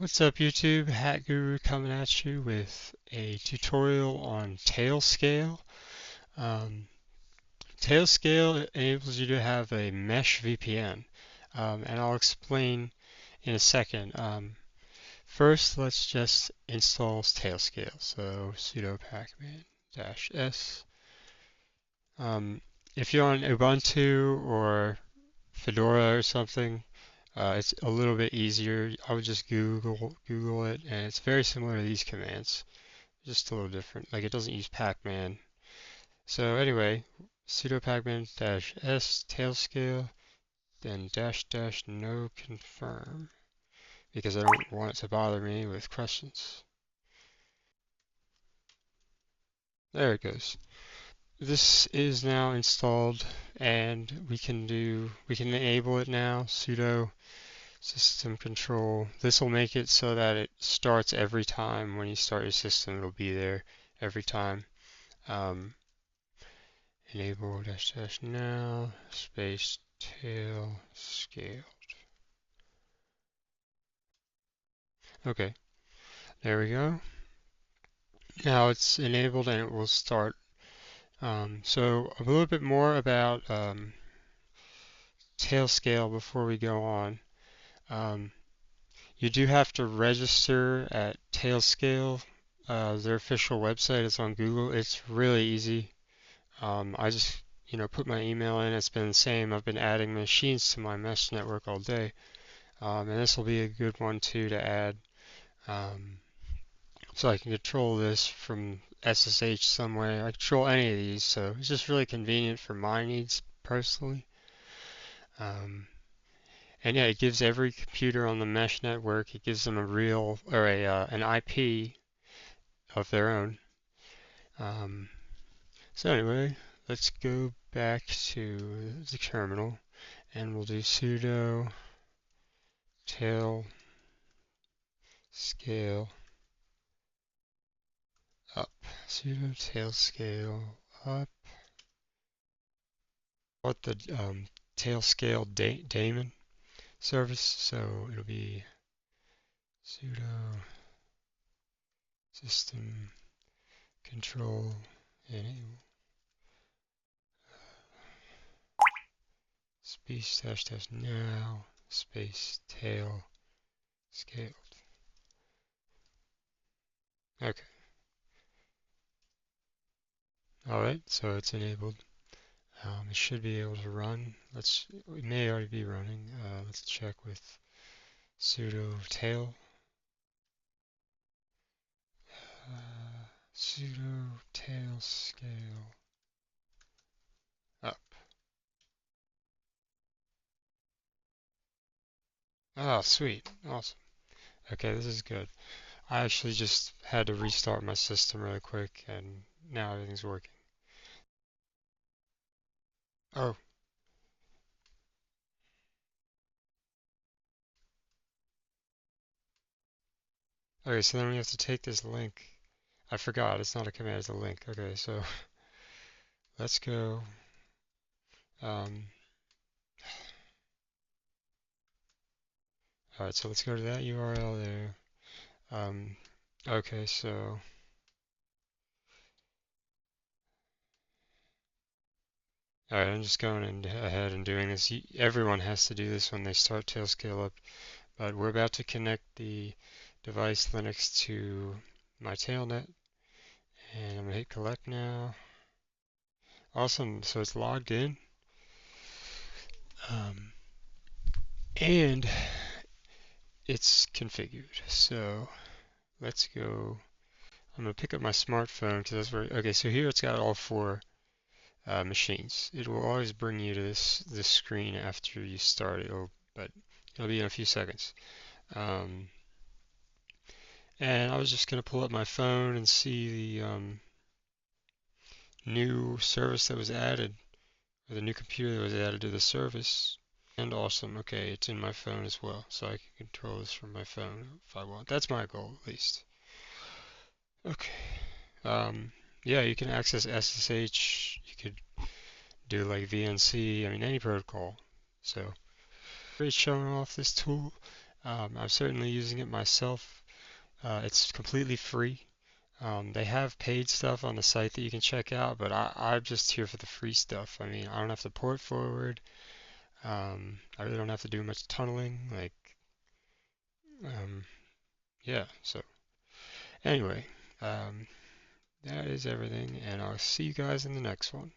What's up YouTube? Hat Guru coming at you with a tutorial on Tailscale. Um, Tailscale enables you to have a mesh VPN, and I'll explain in a second. First, let's just install Tailscale. So sudo pacman-s. If you're on Ubuntu or Fedora or something, it's a little bit easier. I would just Google it, and it's very similar to these commands, just a little different. Like it doesn't use pacman. So anyway, sudo pacman-s tailscale, then -- no confirm because I don't want it to bother me with questions. There it goes. This is now installed, and we can enable it now. Sudo system control. This will make it so that it starts every time when you start your system. It'll be there every time. Enable -- now space tail scale. Okay, there we go. Now it's enabled and it will start. So a little bit more about Tailscale before we go on. Um, you do have to register at Tailscale. Their official website is on Google. It's really easy. I just, put my email in. It's been the same. I've been adding machines to my mesh network all day. And this will be a good one too to add. Um, so I can control this from SSH some way. I control any of these, so it's just really convenient for my needs personally. Um, and yeah, it gives every computer on the mesh network, it gives them a real or an IP of their own. Um, so anyway, let's go back to the terminal and we'll do sudo tail scale up. Sudo tail scale up. What the Tailscale daemon service, so it'll be sudo system control enable space -- now space tail scaled. Okay. Alright, so it's enabled. It should be able to run. It may already be running. Let's check with sudo tail. Sudo tail scale up. Oh, sweet. Awesome. Okay, this is good. I actually just had to restart my system really quick and now everything's working. Oh, okay, so then we have to take this link. I forgot, it's not a command, it's a link. Okay, so let's go. Alright, so let's go to that URL there. Okay, so alright, I'm just going ahead and doing this. Everyone has to do this when they start Tailscale up, but we're about to connect the device Linux to my tailnet, and I'm gonna hit collect now. Awesome, so it's logged in. Um, and it's configured. So let's go. I'm going to pick up my smartphone because that's where. Okay, so here it's got all four machines. It will always bring you to this screen after you start it, but it'll be in a few seconds. And I was just going to pull up my phone and see the new service that was added, or the new computer that was added to the service. And awesome, okay, it's in my phone as well, so I can control this from my phone if I want. That's my goal, at least. Okay. Yeah, you can access SSH. You could do like VNC. I mean, any protocol. So, great showing off this tool. I'm certainly using it myself. It's completely free. They have paid stuff on the site that you can check out, but I'm just here for the free stuff. I mean, I don't have to port forward. I really don't have to do much tunneling. Like, um, yeah. So anyway, um, that is everything, and I'll see you guys in the next one.